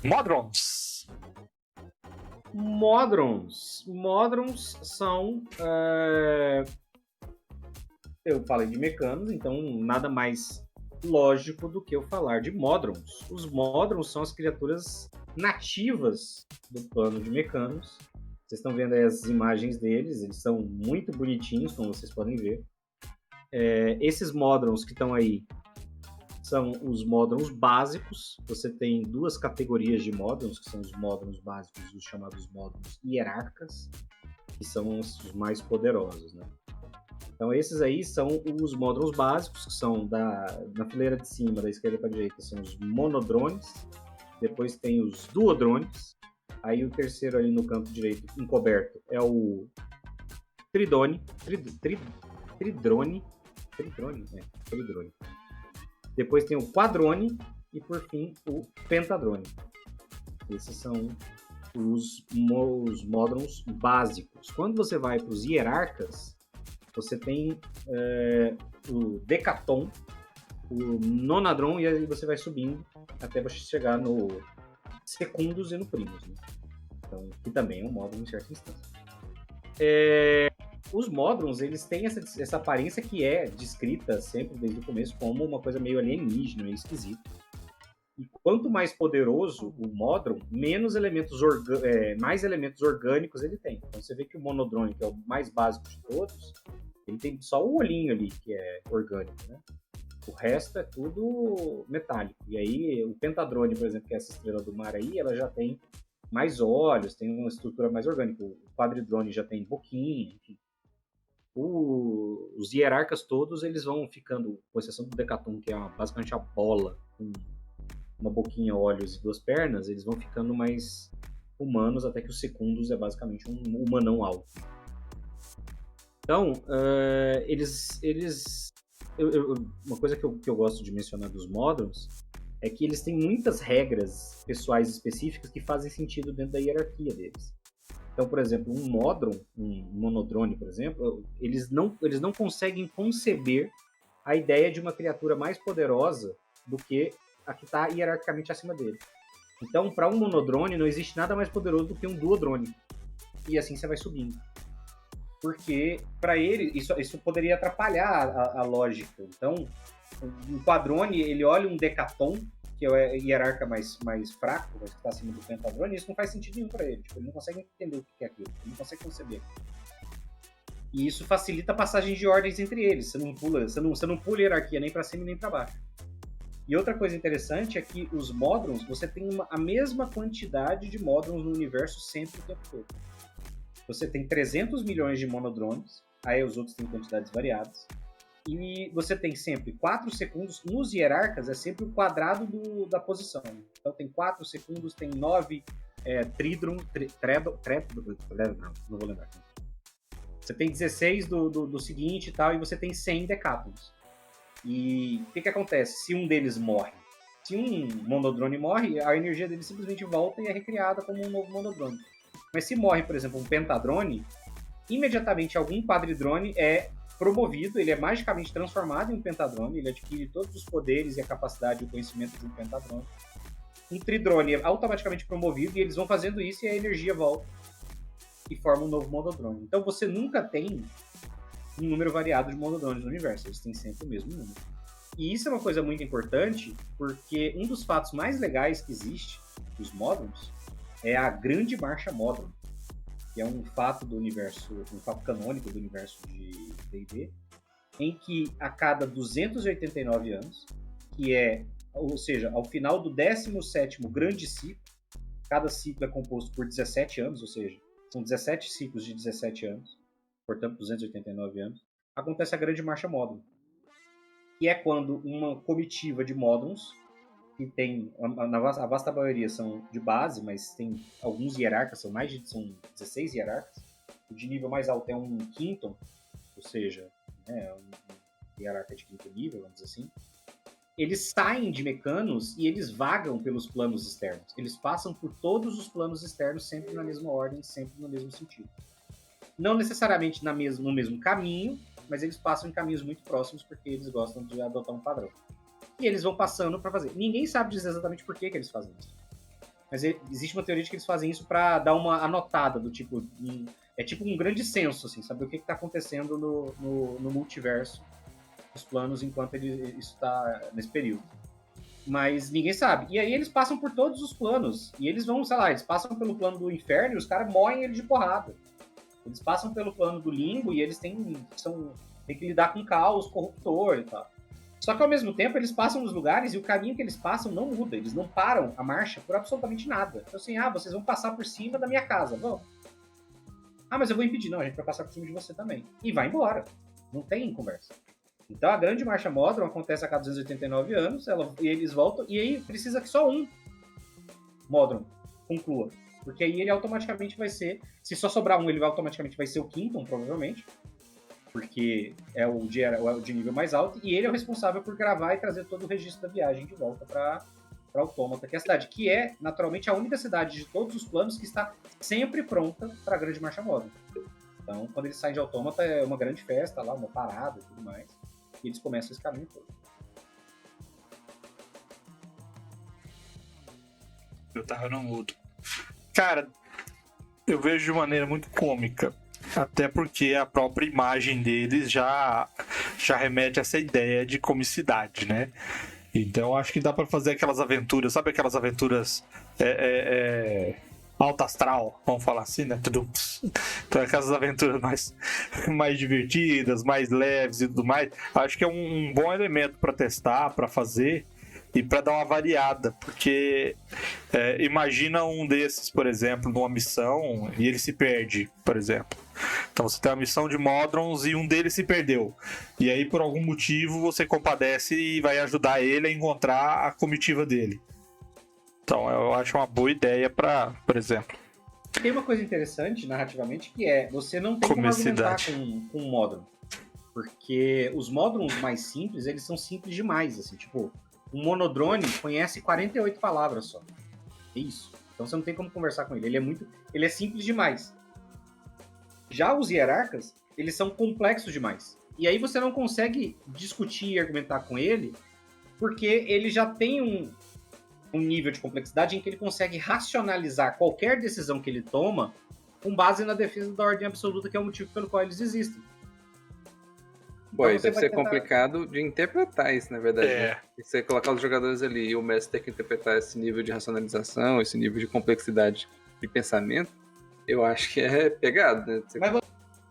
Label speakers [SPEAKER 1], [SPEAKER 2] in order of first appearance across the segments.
[SPEAKER 1] Modrons.
[SPEAKER 2] Modrons são... Eu falei de mecanos, então nada mais lógico do que eu falar de Modrons. Os Modrons são as criaturas nativas do plano de mecanos. Vocês estão vendo aí as imagens deles, eles são muito bonitinhos, como vocês podem ver. Esses Modrons que estão aí são os Modrons básicos. Você tem duas categorias de Modrons, que são os Modrons básicos e os chamados Modrons hierarcas, que são os mais poderosos, né? Então esses aí são os Modrons básicos, que são na fileira de cima, da esquerda para a direita, são os Monodrones. Depois tem os Duodrones. Aí o terceiro ali no canto direito, encoberto, é o Tridrone. Tridrone. Depois tem o Quadrone e, por fim, o Pentadrone. Esses são os Modrons básicos. Quando você vai para os hierarcas, você tem o Decaton, o Nonadron, e aí você vai subindo até você chegar no Secundus e no Primus, né? Então, que também é um Modron em certa instância. Os Modrons, eles têm essa aparência que é descrita sempre desde o começo como uma coisa meio alienígena, meio esquisita. E quanto mais poderoso o Modron, mais elementos orgânicos ele tem. Então você vê que o Monodrone, que é o mais básico de todos, ele tem só o olhinho ali, que é orgânico, né? O resto é tudo metálico. E aí o Pentadrone, por exemplo, que é essa estrela do mar aí, ela já tem mais olhos, tem uma estrutura mais orgânica. O Quadridrone já tem boquinha, enfim. Os hierarcas todos, eles vão ficando, com exceção do Decaton, que é basicamente a bola com uma boquinha, olhos e duas pernas, eles vão ficando mais humanos, até que o Secundus é basicamente um humanão alto. Então, uma coisa que eu gosto de mencionar dos Modrons é que eles têm muitas regras pessoais específicas que fazem sentido dentro da hierarquia deles. Então, por exemplo, um Modron, um Monodrone, por exemplo, eles não conseguem conceber a ideia de uma criatura mais poderosa do que a que está hierarquicamente acima dele. Então, para um Monodrone, não existe nada mais poderoso do que um Duodrone. E assim você vai subindo. Porque, para ele, isso poderia atrapalhar a lógica. Então, um Quadrone, ele olha um Decaton, que é o hierarca mais fraco, mas que está acima do Pentadrone, e isso não faz sentido nenhum para ele. Tipo, ele não consegue entender o que é aquilo, ele não consegue conceber. E isso facilita a passagem de ordens entre eles. Você não pula hierarquia nem para cima nem para baixo. E outra coisa interessante é que os Modrons, você tem a mesma quantidade de Modrons no universo sempre o tempo todo. Você tem 300 milhões de Monodrones, aí os outros têm quantidades variadas. E você tem sempre 4 segundos. Nos hierarcas é sempre o quadrado da posição. Então tem 4 segundos, tem 9 Tridron. Não vou lembrar. Você tem 16 do seguinte e tal, e você tem 100 Decathlons. E o que acontece se um deles morre? Se um Monodrone morre, a energia dele simplesmente volta e é recriada como um novo Monodrone. Mas se morre, por exemplo, um Pentadrone, imediatamente algum Quadridrone é promovido, ele é magicamente transformado em um Pentadrone, ele adquire todos os poderes e a capacidade e o conhecimento de um Pentadrone. Um Tridrone é automaticamente promovido e eles vão fazendo isso e a energia volta e forma um novo Monodrone. Então você nunca tem um número variado de Monodrones no universo, eles têm sempre o mesmo número. E isso é uma coisa muito importante, porque um dos fatos mais legais que existe dos Modrons é a Grande Marcha Modron, que é um fato do universo, um fato canônico do universo de D&D, em que a cada 289 anos, ou seja, ao final do 17º grande ciclo, cada ciclo é composto por 17 anos, ou seja, são 17 ciclos de 17 anos, portanto 289 anos, acontece a Grande Marcha Modron, que é quando uma comitiva de Modrons, que tem, a vasta maioria são de base, mas tem alguns hierarcas, são 16 hierarcas, o de nível mais alto é um Quinton, ou seja, um hierarca de quinto nível, vamos dizer assim, eles saem de Mecanos e eles vagam pelos planos externos. Eles passam por todos os planos externos, sempre na mesma ordem, sempre no mesmo sentido. Não necessariamente no mesmo caminho, mas eles passam em caminhos muito próximos porque eles gostam de adotar um padrão. E eles vão passando para fazer. Ninguém sabe dizer exatamente por que eles fazem isso. Mas existe uma teoria de que eles fazem isso pra dar uma anotada, do tipo... É tipo um grande censo, assim, saber o que tá acontecendo no multiverso, nos planos, enquanto isso tá nesse período. Mas ninguém sabe. E aí eles passam por todos os planos. E eles vão, sei lá, eles passam pelo plano do inferno e os caras moem ele de porrada. Eles passam pelo plano do limbo e eles têm que lidar com caos, corruptor e tal. Só que ao mesmo tempo eles passam nos lugares e o caminho que eles passam não muda. Eles não param a marcha por absolutamente nada. Então assim, vocês vão passar por cima da minha casa. Vão. Mas eu vou impedir. Não, a gente vai passar por cima de você também. E vai embora. Não tem conversa. Então a grande marcha Modron acontece a cada 289 anos, e eles voltam, e aí precisa que só um Modron conclua. Porque aí ele automaticamente vai ser, se só sobrar um, ele automaticamente vai ser o Quinton, provavelmente, porque é o de nível mais alto, e ele é o responsável por gravar e trazer todo o registro da viagem de volta para Autômata, que é a cidade, que é, naturalmente, a única cidade de todos os planos que está sempre pronta para a grande marcha Modron. Então, quando eles saem de Autômata, é uma grande festa lá, uma parada e tudo mais. E eles começam esse caminho todo.
[SPEAKER 1] Eu tava no mudo. Cara, eu vejo de maneira muito cômica. Até porque a própria imagem deles já remete a essa ideia de comicidade, né? Então acho que dá pra fazer aquelas aventuras, sabe aquelas aventuras alta astral, vamos falar assim, né? Então aquelas aventuras mais divertidas, mais leves e tudo mais. Acho que é um bom elemento para testar, para fazer e para dar uma variada, porque imagina um desses, por exemplo, numa missão e ele se perde, por exemplo. Então você tem uma missão de Modrons e um deles se perdeu. E aí por algum motivo você compadece e vai ajudar ele a encontrar a comitiva dele. Então eu acho uma boa ideia para, por exemplo...
[SPEAKER 2] Tem uma coisa interessante narrativamente que você não tem como argumentar com um Modron. Porque os Modrons mais simples, eles são simples demais, assim, tipo, um Monodrone conhece 48 palavras só. É isso. Então você não tem como conversar com ele. Ele é simples demais. Já os hierarcas, eles são complexos demais. E aí você não consegue discutir e argumentar com ele, porque ele já tem um nível de complexidade em que ele consegue racionalizar qualquer decisão que ele toma com base na defesa da ordem absoluta, que é o motivo pelo qual eles existem.
[SPEAKER 3] Pô, então deve ser complicado de interpretar isso, na verdade. Né? Você colocar os jogadores ali e o mestre ter que interpretar esse nível de racionalização, esse nível de complexidade de pensamento, eu acho que é pegado, né?
[SPEAKER 2] Mas você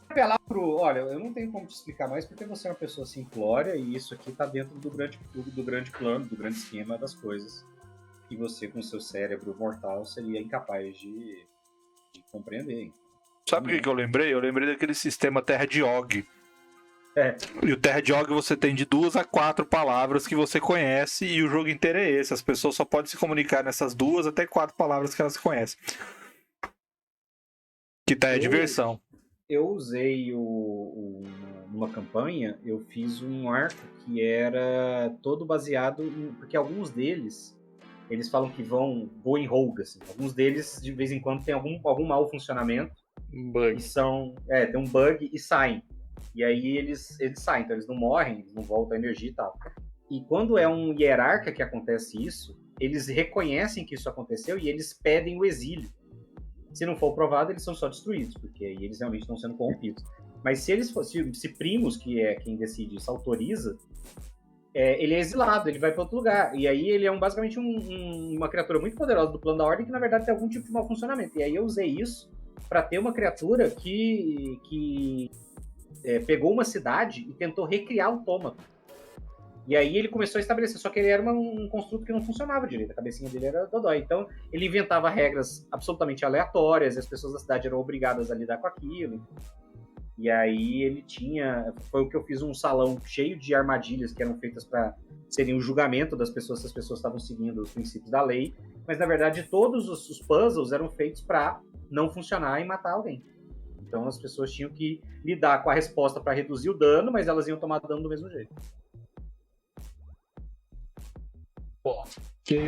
[SPEAKER 2] apelar pro... Olha, eu não tenho como te explicar mais porque você é uma pessoa simplória e isso aqui tá dentro do grande plano, do grande esquema das coisas. Que você, com seu cérebro mortal, seria incapaz de compreender.
[SPEAKER 1] Sabe o que eu lembrei? Eu lembrei daquele sistema Terra de Og. E o Terra de Og você tem de 2 a 4 palavras que você conhece e o jogo inteiro é esse. As pessoas só podem se comunicar nessas 2 até 4 palavras que elas conhecem. Que tá a diversão.
[SPEAKER 2] Eu usei numa campanha, eu fiz um arco que era todo baseado em... Porque alguns deles... Eles falam que voam em rogue, assim. Alguns deles, de vez em quando, tem algum mau funcionamento.
[SPEAKER 3] Um bug.
[SPEAKER 2] E tem um bug e saem. E aí eles saem, então eles não morrem, eles não voltam a energia e tal. E quando é um hierarca que acontece isso, eles reconhecem que isso aconteceu e eles pedem o exílio. Se não for provado, eles são só destruídos, porque aí eles realmente estão sendo corrompidos. Mas se Primus, que é quem decide, isso autoriza... ele é exilado, ele vai para outro lugar. E aí ele é basicamente uma criatura muito poderosa do plano da ordem que, na verdade, tem algum tipo de mau funcionamento. E aí eu usei isso para ter uma criatura que pegou uma cidade e tentou recriar o Autômata. E aí ele começou a estabelecer, só que ele era um construto que não funcionava direito, a cabecinha dele era dodói. Então ele inventava regras absolutamente aleatórias, e as pessoas da cidade eram obrigadas a lidar com aquilo. E aí ele foi o que eu fiz, um salão cheio de armadilhas que eram feitas para serem o julgamento das pessoas, se as pessoas estavam seguindo os princípios da lei. Mas na verdade todos os puzzles eram feitos para não funcionar e matar alguém. Então as pessoas tinham que lidar com a resposta para reduzir o dano, mas elas iam tomar dano do mesmo jeito.
[SPEAKER 1] Ok.